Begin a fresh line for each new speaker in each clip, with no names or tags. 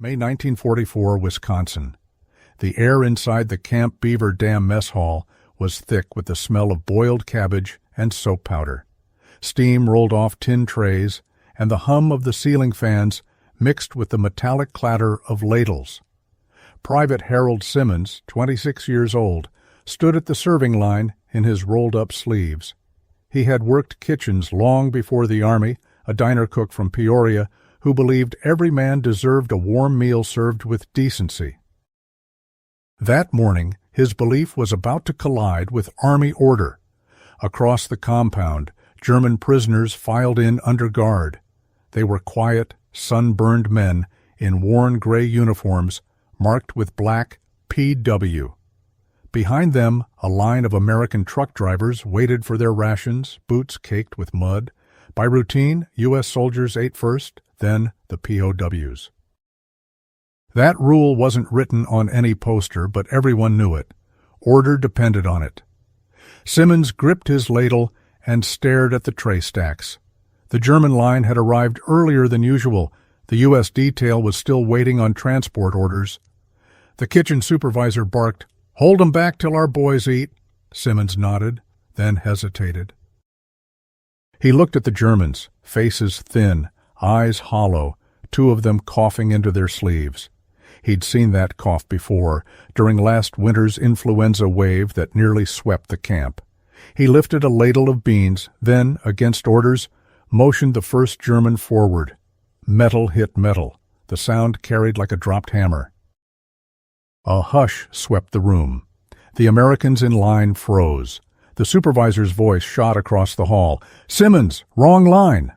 May 1944, Wisconsin. The air inside the Camp Beaver Dam mess hall was thick with the smell of boiled cabbage and soap powder. Steam rolled off tin trays, and the hum of the ceiling fans mixed with the metallic clatter of ladles. Private Harold Simmons, 26 years old, stood at the serving line in his rolled-up sleeves. He had worked kitchens long before the Army, a diner cook from Peoria who believed every man deserved a warm meal served with decency. That morning, his belief was about to collide with Army order. Across the compound, German prisoners filed in under guard. They were quiet, sunburned men in worn gray uniforms marked with black PW. Behind them, a line of American truck drivers waited for their rations, boots caked with mud. By routine, U.S. soldiers ate first, then the POWs. That rule wasn't written on any poster, but everyone knew it. Order depended on it. Simmons gripped his ladle and stared at the tray stacks. The German line had arrived earlier than usual. The U.S. detail was still waiting on transport orders. The kitchen supervisor barked, "Hold 'em back till our boys eat." Simmons nodded, then hesitated. He looked at the Germans, faces thin, eyes hollow, two of them coughing into their sleeves. He'd seen that cough before, during last winter's influenza wave that nearly swept the camp. He lifted a ladle of beans, then, against orders, motioned the first German forward. Metal hit metal. The sound carried like a dropped hammer. A hush swept the room. The Americans in line froze. The supervisor's voice shot across the hall. "Simmons, wrong line!"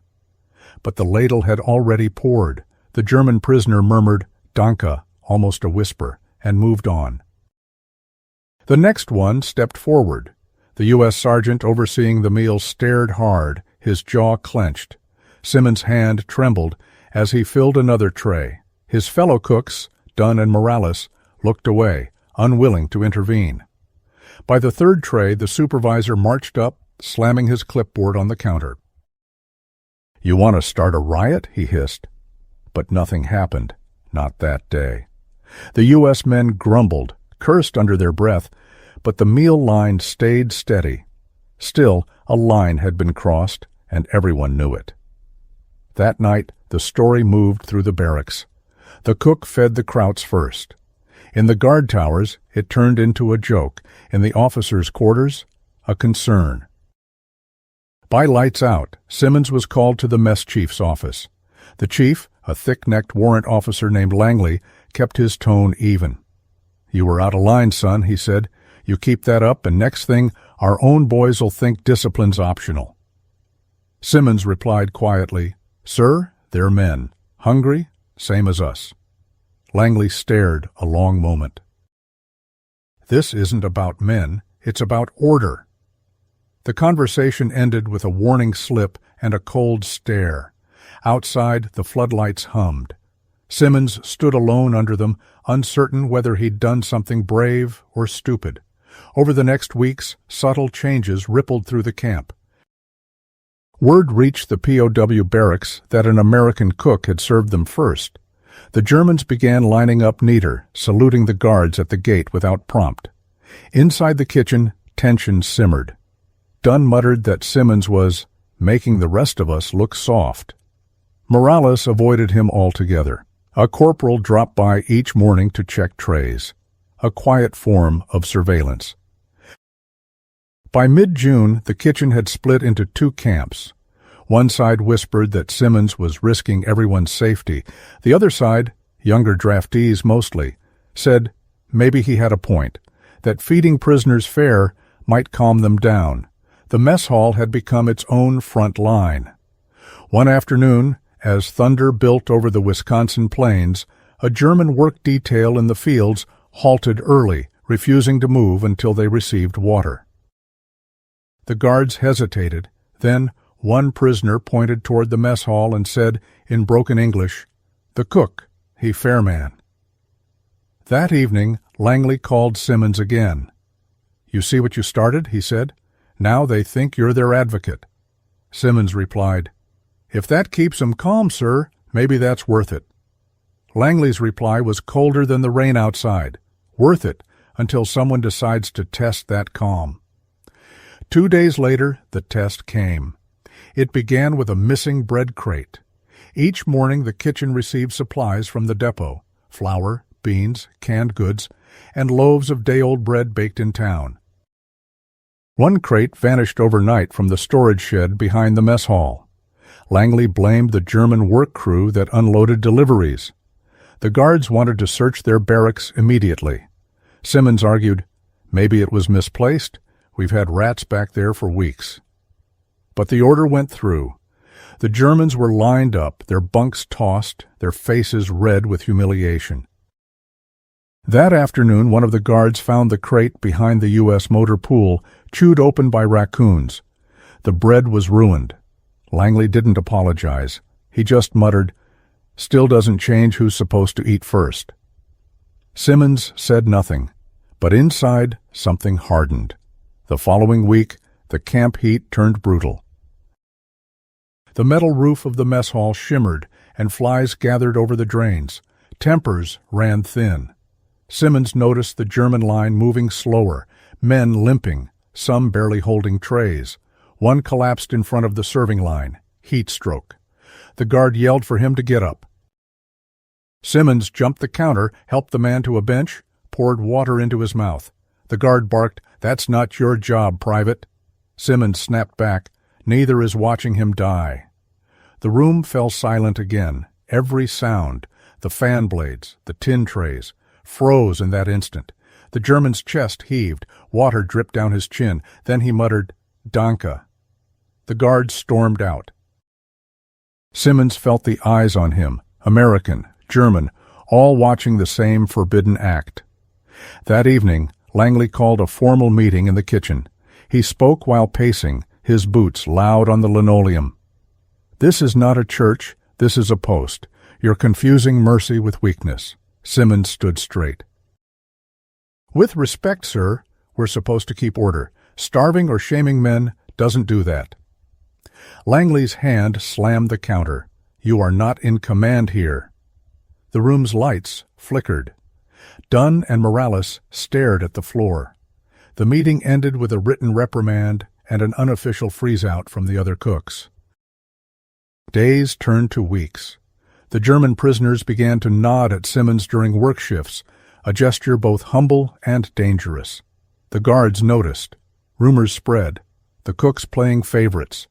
But the ladle had already poured. The German prisoner murmured, "Danke," almost a whisper, and moved on. The next one stepped forward. The U.S. sergeant overseeing the meal stared hard, his jaw clenched. Simmons' hand trembled as he filled another tray. His fellow cooks, Dunn and Morales, looked away, unwilling to intervene. By the third tray, the supervisor marched up, slamming his clipboard on the counter. "You want to start a riot?" he hissed. But nothing happened, not that day. The U.S. men grumbled, cursed under their breath, but the meal line stayed steady. Still, a line had been crossed, and everyone knew it. That night, the story moved through the barracks. The cook fed the krauts first. In the guard towers, it turned into a joke. In the officers' quarters, a concern. By lights out, Simmons was called to the mess chief's office. The chief, a thick-necked warrant officer named Langley, kept his tone even. "You were out of line, son," he said. "You keep that up, and next thing, our own boys'll think discipline's optional." Simmons replied quietly, "Sir, they're men. Hungry, same as us." Langley stared a long moment. "This isn't about men, it's about order." The conversation ended with a warning slip and a cold stare. Outside, the floodlights hummed. Simmons stood alone under them, uncertain whether he'd done something brave or stupid. Over the next weeks, subtle changes rippled through the camp. Word reached the POW barracks that an American cook had served them first. The Germans began lining up neater, saluting the guards at the gate without prompt. Inside the kitchen, tension simmered. Dunn muttered that Simmons was making the rest of us look soft. Morales avoided him altogether. A corporal dropped by each morning to check trays, a quiet form of surveillance. By mid-June, the kitchen had split into two camps. One side whispered that Simmons was risking everyone's safety. The other side, younger draftees mostly, said maybe he had a point, that feeding prisoners fair might calm them down. The mess hall had become its own front line. One afternoon, as thunder built over the Wisconsin plains, a German work detail in the fields halted early, refusing to move until they received water. The guards hesitated. Then one prisoner pointed toward the mess hall and said, in broken English, "The cook, he fair man." That evening, Langley called Simmons again. "You see what you started?" he said. "Now they think you're their advocate." Simmons replied, "If that keeps 'em calm, sir, maybe that's worth it." Langley's reply was colder than the rain outside. Worth it until someone decides to test that calm. 2 days later, the test came. It began with a missing bread crate. Each morning, the kitchen received supplies from the depot: flour, beans, canned goods, and loaves of day-old bread baked in town. One crate vanished overnight from the storage shed behind the mess hall. Langley blamed the German work crew that unloaded deliveries. The guards wanted to search their barracks immediately. Simmons argued, "Maybe it was misplaced. We've had rats back there for weeks." But the order went through. The Germans were lined up, their bunks tossed, their faces red with humiliation. That afternoon, one of the guards found the crate behind the U.S. motor pool, chewed open by raccoons. The bread was ruined. Langley didn't apologize. He just muttered, "Still doesn't change who's supposed to eat first." Simmons said nothing, but inside something hardened. The following week, the camp heat turned brutal. The metal roof of the mess hall shimmered, and flies gathered over the drains. Tempers ran thin. Simmons noticed the German line moving slower, men limping, some barely holding trays. One collapsed in front of the serving line, heat stroke. The guard yelled for him to get up. Simmons jumped the counter, helped the man to a bench, poured water into his mouth. The guard barked, "That's not your job, Private." Simmons snapped back, "Neither is watching him die." The room fell silent again. Every sound, the fan blades, the tin trays, froze in that instant. The German's chest heaved, water dripped down his chin. Then he muttered, "Danke." The guard stormed out. Simmons felt the eyes on him, American, German, all watching the same forbidden act. That evening, Langley called a formal meeting in the kitchen. He spoke while pacing, his boots loud on the linoleum. "This is not a church, this is a post. You're confusing mercy with weakness." Simmons stood straight. "With respect, sir, we're supposed to keep order. Starving or shaming men doesn't do that." Langley's hand slammed the counter. "You are not in command here." The room's lights flickered. Dunn and Morales stared at the floor. The meeting ended with a written reprimand and an unofficial freeze-out from the other cooks. Days turned to weeks. The German prisoners began to nod at Simmons during work shifts, a gesture both humble and dangerous. The guards noticed. Rumors spread. The cooks playing favorites.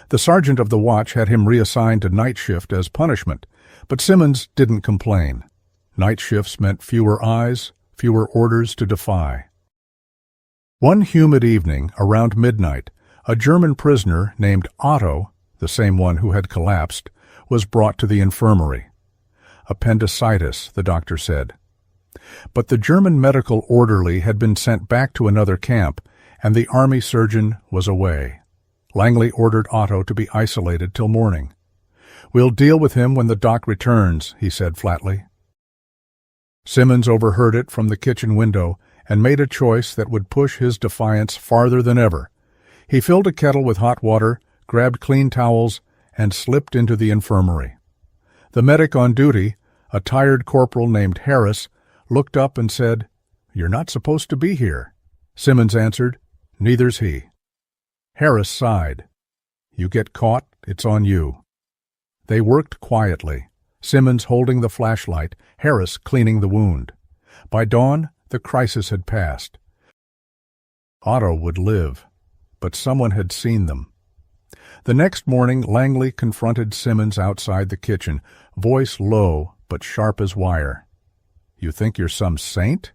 The sergeant of the watch had him reassigned to night shift as punishment, but Simmons didn't complain. Night shifts meant fewer eyes, fewer orders to defy. One humid evening, around midnight, a German prisoner named Otto, the same one who had collapsed, was brought to the infirmary. Appendicitis, the doctor said. But the German medical orderly had been sent back to another camp, and the army surgeon was away. Langley ordered Otto to be isolated till morning. "We'll deal with him when the doc returns," he said flatly. Simmons overheard it from the kitchen window and made a choice that would push his defiance farther than ever. He filled a kettle with hot water, grabbed clean towels, and slipped into the infirmary. The medic on duty, a tired corporal named Harris, looked up and said, "You're not supposed to be here." Simmons answered, "Neither's he." Harris sighed. "You get caught, it's on you." They worked quietly, Simmons holding the flashlight, Harris cleaning the wound. By dawn, the crisis had passed. Otto would live, but someone had seen them. The next morning, Langley confronted Simmons outside the kitchen, voice low but sharp as wire. "You think you're some saint?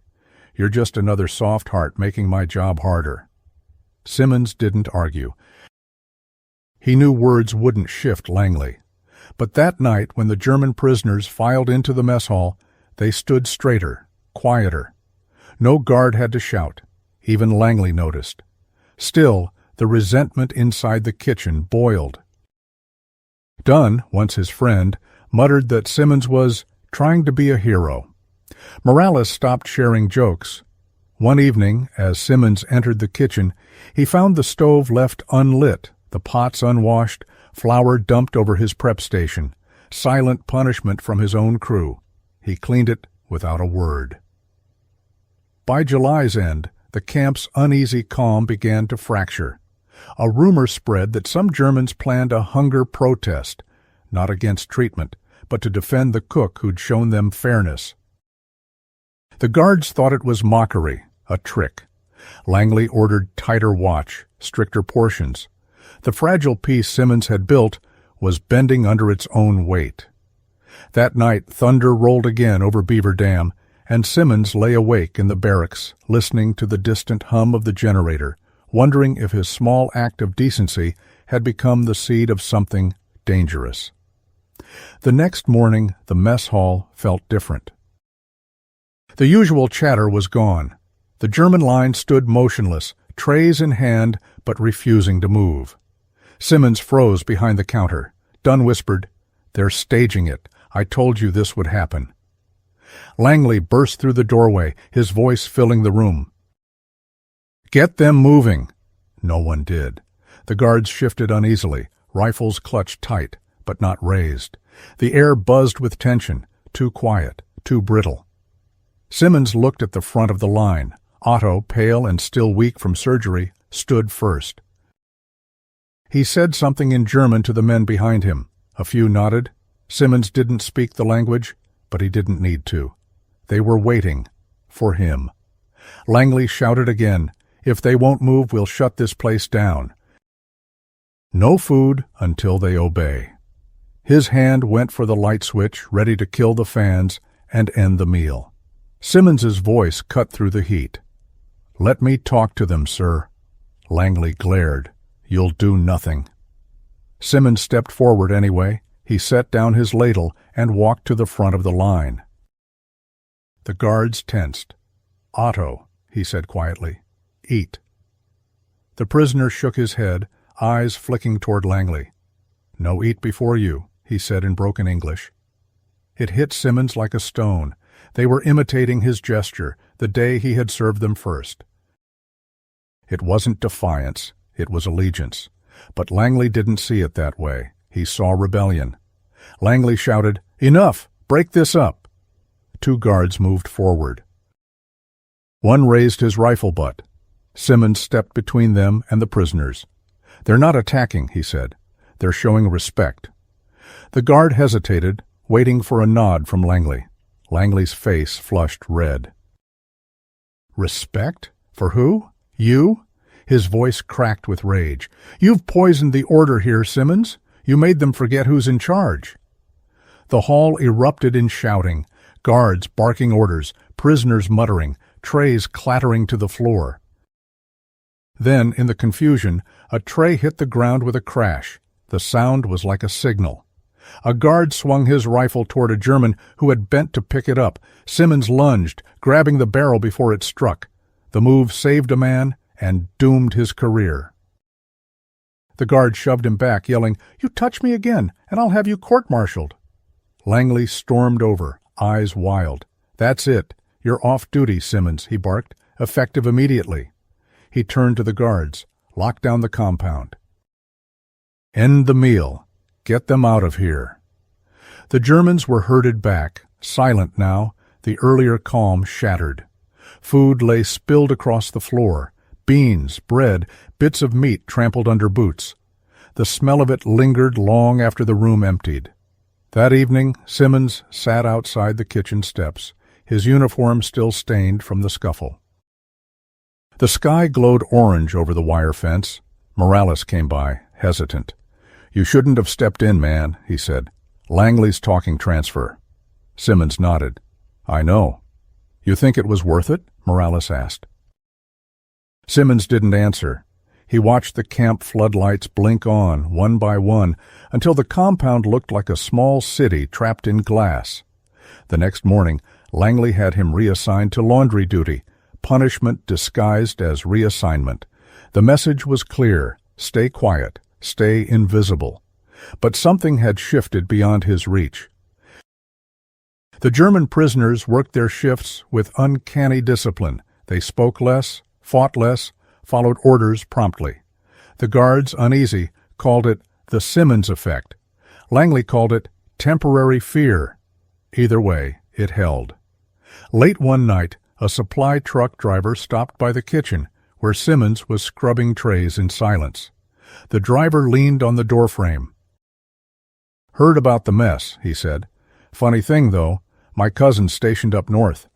You're just another soft heart making my job harder." Simmons didn't argue. He knew words wouldn't shift Langley. But that night, when the German prisoners filed into the mess hall, they stood straighter, quieter. No guard had to shout. Even Langley noticed. Still, the resentment inside the kitchen boiled. Dunn, once his friend, muttered that Simmons was trying to be a hero. Morales stopped sharing jokes. One evening, as Simmons entered the kitchen, he found the stove left unlit, the pots unwashed, flour dumped over his prep station, silent punishment from his own crew. He cleaned it without a word. By July's end, the camp's uneasy calm began to fracture. A rumor spread that some Germans planned a hunger protest, not against treatment, but to defend the cook who'd shown them fairness. The guards thought it was mockery, a trick. Langley ordered tighter watch, stricter portions. The fragile piece Simmons had built was bending under its own weight. That night, thunder rolled again over Beaver Dam, and Simmons lay awake in the barracks, listening to the distant hum of the generator, wondering if his small act of decency had become the seed of something dangerous. The next morning, the mess hall felt different. The usual chatter was gone. The German line stood motionless, trays in hand, but refusing to move. Simmons froze behind the counter. Dunn whispered, "They're staging it. I told you this would happen." Langley burst through the doorway, his voice filling the room. "Get them moving!" No one did. The guards shifted uneasily, rifles clutched tight, but not raised. The air buzzed with tension, too quiet, too brittle. Simmons looked at the front of the line. Otto, pale and still weak from surgery, stood first. He said something in German to the men behind him. A few nodded. Simmons didn't speak the language, but he didn't need to. They were waiting for him. Langley shouted again, "If they won't move, we'll shut this place down. No food until they obey." His hand went for the light switch, ready to kill the fans and end the meal. Simmons's voice cut through the heat. "Let me talk to them, sir." Langley glared. "You'll do nothing." Simmons stepped forward anyway. He set down his ladle and walked to the front of the line. The guards tensed. "Otto," he said quietly, "eat." The prisoner shook his head, eyes flicking toward Langley. "No eat before you," he said in broken English. It hit Simmons like a stone. They were imitating his gesture, the day he had served them first. It wasn't defiance, it was allegiance. But Langley didn't see it that way. He saw rebellion. Langley shouted, "Enough! Break this up!" 2 guards moved forward. One raised his rifle butt. Simmons stepped between them and the prisoners. "They're not attacking," he said. "They're showing respect." The guard hesitated, waiting for a nod from Langley. Langley's face flushed red. "Respect? For who? You?" His voice cracked with rage. "You've poisoned the order here, Simmons. You made them forget who's in charge." The hall erupted in shouting, guards barking orders, prisoners muttering, trays clattering to the floor. Then, in the confusion, a tray hit the ground with a crash. The sound was like a signal. A guard swung his rifle toward a German who had bent to pick it up. Simmons lunged, grabbing the barrel before it struck. The move saved a man and doomed his career. The guard shoved him back, yelling, "You touch me again, and I'll have you court-martialed." Langley stormed over, eyes wild. "That's it. You're off duty, Simmons," he barked, "effective immediately." He turned to the guards. "Lock down the compound. End the meal. Get them out of here." The Germans were herded back, silent now, the earlier calm shattered. Food lay spilled across the floor. Beans, bread, bits of meat trampled under boots. The smell of it lingered long after the room emptied. That evening, Simmons sat outside the kitchen steps, his uniform still stained from the scuffle. The sky glowed orange over the wire fence. Morales came by, hesitant. "You shouldn't have stepped in, man," he said. "Langley's talking transfer." Simmons nodded. "I know." "You think it was worth it?" Morales asked. Simmons didn't answer. He watched the camp floodlights blink on, one by one, until the compound looked like a small city trapped in glass. The next morning, Langley had him reassigned to laundry duty, punishment disguised as reassignment. The message was clear: stay quiet, stay invisible. But something had shifted beyond his reach. The German prisoners worked their shifts with uncanny discipline. They spoke less, fought less, followed orders promptly. The guards, uneasy, called it the Simmons effect. Langley called it temporary fear. Either way, it held. Late one night, a supply truck driver stopped by the kitchen, where Simmons was scrubbing trays in silence. The driver leaned on the doorframe. "Heard about the mess," he said. "Funny thing, though, my cousin's stationed up north.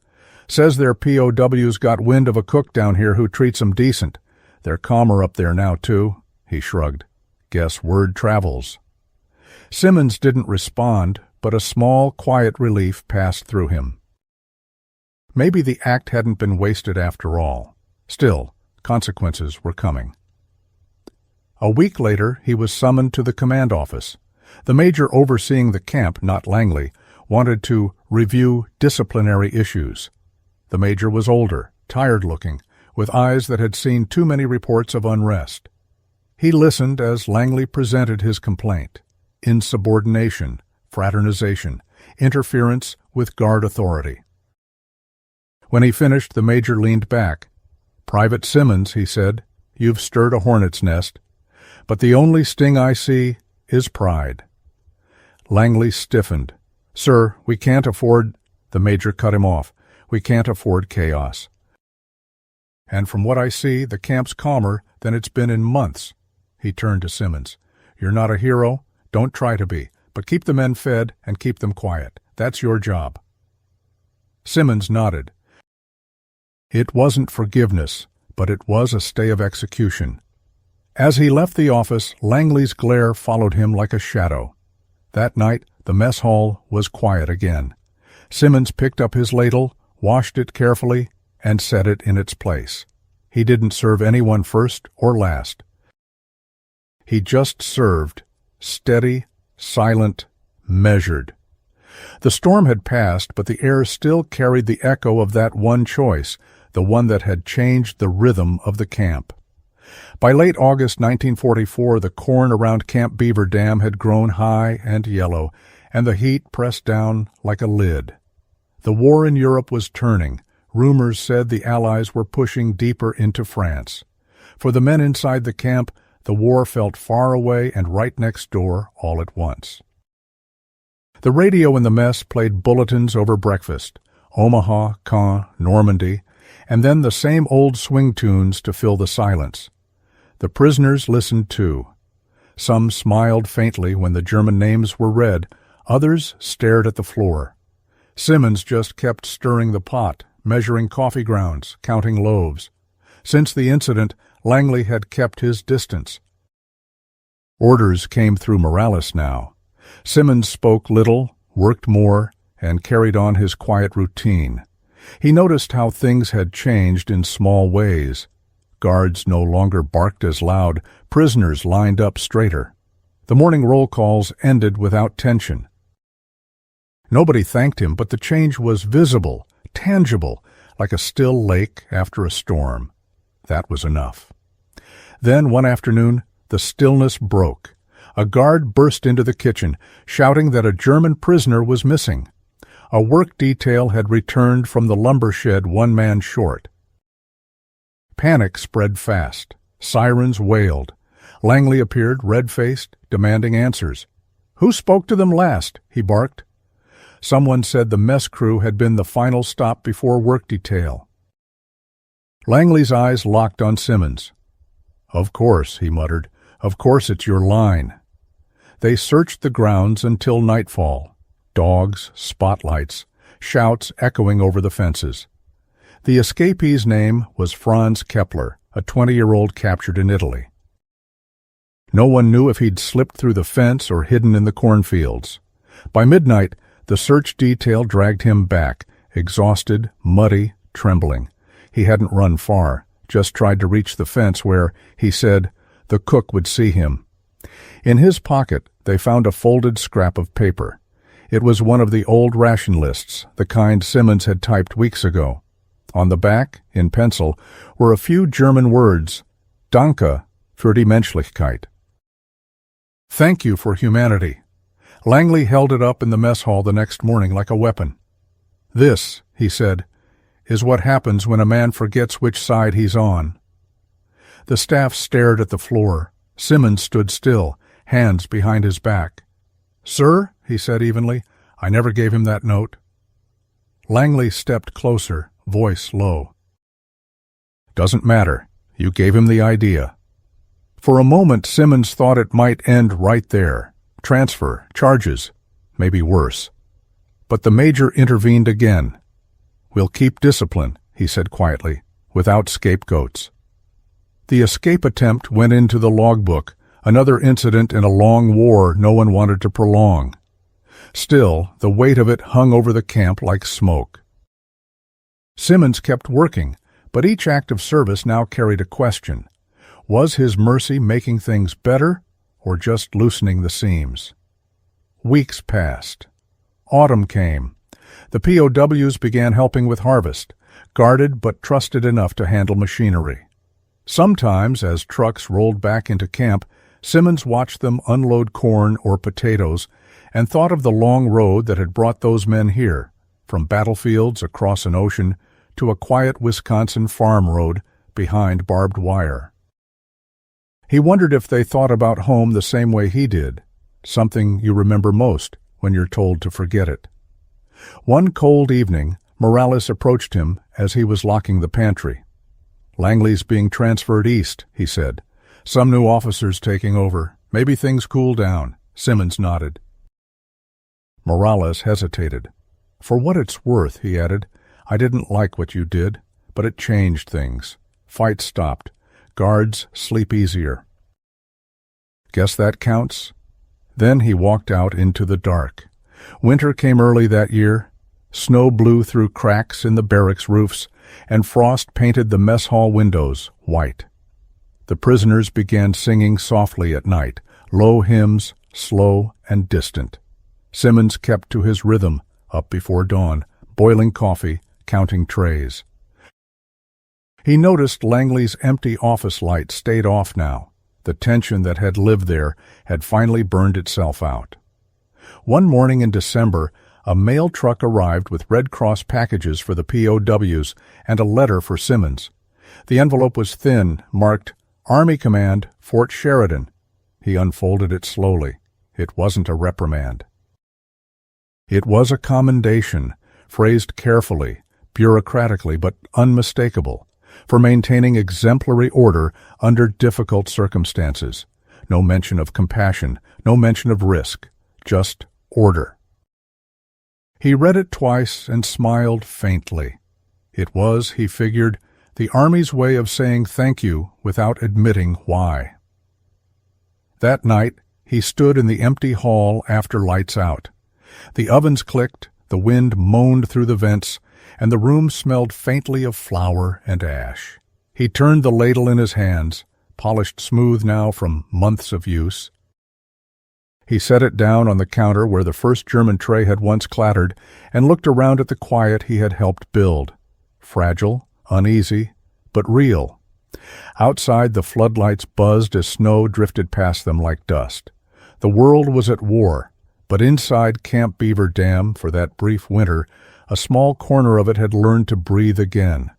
Says their POWs got wind of a cook down here who treats 'em decent. They're calmer up there now, too." He shrugged. "Guess word travels." Simmons didn't respond, but a small, quiet relief passed through him. Maybe the act hadn't been wasted after all. Still, consequences were coming. A week later, he was summoned to the command office. The major overseeing the camp, not Langley, wanted to review disciplinary issues. The major was older, tired-looking, with eyes that had seen too many reports of unrest. He listened as Langley presented his complaint: insubordination, fraternization, interference with guard authority. When he finished, the major leaned back. "Private Simmons," he said, "you've stirred a hornet's nest. But the only sting I see is pride." Langley stiffened. "Sir, we can't afford—" The major cut him off. "We can't afford chaos. And from what I see, the camp's calmer than it's been in months." He turned to Simmons. "You're not a hero. Don't try to be. But keep the men fed and keep them quiet. That's your job." Simmons nodded. It wasn't forgiveness, but it was a stay of execution. As he left the office, Langley's glare followed him like a shadow. That night, the mess hall was quiet again. Simmons picked up his ladle, washed it carefully, and set it in its place. He didn't serve anyone first or last. He just served, steady, silent, measured. The storm had passed, but the air still carried the echo of that one choice, the one that had changed the rhythm of the camp. By late August 1944, the corn around Camp Beaver Dam had grown high and yellow, and the heat pressed down like a lid. The war in Europe was turning. Rumors said the Allies were pushing deeper into France. For the men inside the camp, the war felt far away and right next door all at once. The radio in the mess played bulletins over breakfast: Omaha, Caen, Normandy, and then the same old swing tunes to fill the silence. The prisoners listened too. Some smiled faintly when the German names were read, others stared at the floor. Simmons just kept stirring the pot, measuring coffee grounds, counting loaves. Since the incident, Langley had kept his distance. Orders came through Morales now. Simmons spoke little, worked more, and carried on his quiet routine. He noticed how things had changed in small ways. Guards no longer barked as loud, prisoners lined up straighter. The morning roll calls ended without tension. Nobody thanked him, but the change was visible, tangible, like a still lake after a storm. That was enough. Then, one afternoon, the stillness broke. A guard burst into the kitchen, shouting that a German prisoner was missing. A work detail had returned from the lumber shed 1 man short. Panic spread fast. Sirens wailed. Langley appeared, red-faced, demanding answers. "Who spoke to them last?" he barked. Someone said the mess crew had been the final stop before work detail. Langley's eyes locked on Simmons. "Of course," he muttered. "Of course it's your line." They searched the grounds until nightfall. Dogs, spotlights, shouts echoing over the fences. The escapee's name was Franz Kepler, a 20-year-old captured in Italy. No one knew if he'd slipped through the fence or hidden in the cornfields. By midnight, the search detail dragged him back, exhausted, muddy, trembling. He hadn't run far, just tried to reach the fence where, he said, the cook would see him. In his pocket, they found a folded scrap of paper. It was one of the old ration lists, the kind Simmons had typed weeks ago. On the back, in pencil, were a few German words: Danke für die Menschlichkeit. Thank you for humanity. Langley held it up in the mess hall the next morning like a weapon. "This," he said, "is what happens when a man forgets which side he's on." The staff stared at the floor. Simmons stood still, hands behind his back. "Sir," he said evenly, "I never gave him that note." Langley stepped closer, voice low. "Doesn't matter. You gave him the idea." For a moment, Simmons thought it might end right there. Transfer, charges, maybe worse. But the major intervened again. "We'll keep discipline," he said quietly, "without scapegoats." The escape attempt went into the logbook, another incident in a long war no one wanted to prolong. Still, the weight of it hung over the camp like smoke. Simmons kept working, but each act of service now carried a question. Was his mercy making things better, or just loosening the seams? Weeks passed. Autumn came. The POWs began helping with harvest, guarded but trusted enough to handle machinery. Sometimes, as trucks rolled back into camp, Simmons watched them unload corn or potatoes and thought of the long road that had brought those men here, from battlefields across an ocean to a quiet Wisconsin farm road behind barbed wire. He wondered if they thought about home the same way he did, something you remember most when you're told to forget it. One cold evening, Morales approached him as he was locking the pantry. "Langley's being transferred east," he said. "Some new officers taking over. Maybe things cool down." Simmons nodded. Morales hesitated. "For what it's worth," he added, "I didn't like what you did, but it changed things. Fights stopped. Guards sleep easier." "Guess that counts?" Then he walked out into the dark. Winter came early that year. Snow blew through cracks in the barracks roofs, and frost painted the mess hall windows white. The prisoners began singing softly at night, low hymns, slow and distant. Simmons kept to his rhythm, up before dawn, boiling coffee, counting trays. He noticed Langley's empty office light stayed off now. The tension that had lived there had finally burned itself out. One morning in December, a mail truck arrived with Red Cross packages for the POWs and a letter for Simmons. The envelope was thin, marked Army Command, Fort Sheridan. He unfolded it slowly. It wasn't a reprimand. It was a commendation, phrased carefully, bureaucratically, but unmistakable, for maintaining exemplary order under difficult circumstances. No mention of compassion, no mention of risk, just order. He read it twice and smiled faintly. It was, he figured, the Army's way of saying thank you without admitting why. That night, he stood in the empty hall after lights out. The ovens clicked, the wind moaned through the vents, and the room smelled faintly of flour and ash. He turned the ladle in his hands, polished smooth now from months of use. He set it down on the counter where the first German tray had once clattered and looked around at the quiet he had helped build. Fragile, uneasy, but real. Outside, the floodlights buzzed as snow drifted past them like dust. The world was at war, but inside Camp Beaver Dam, for that brief winter, a small corner of it had learned to breathe again.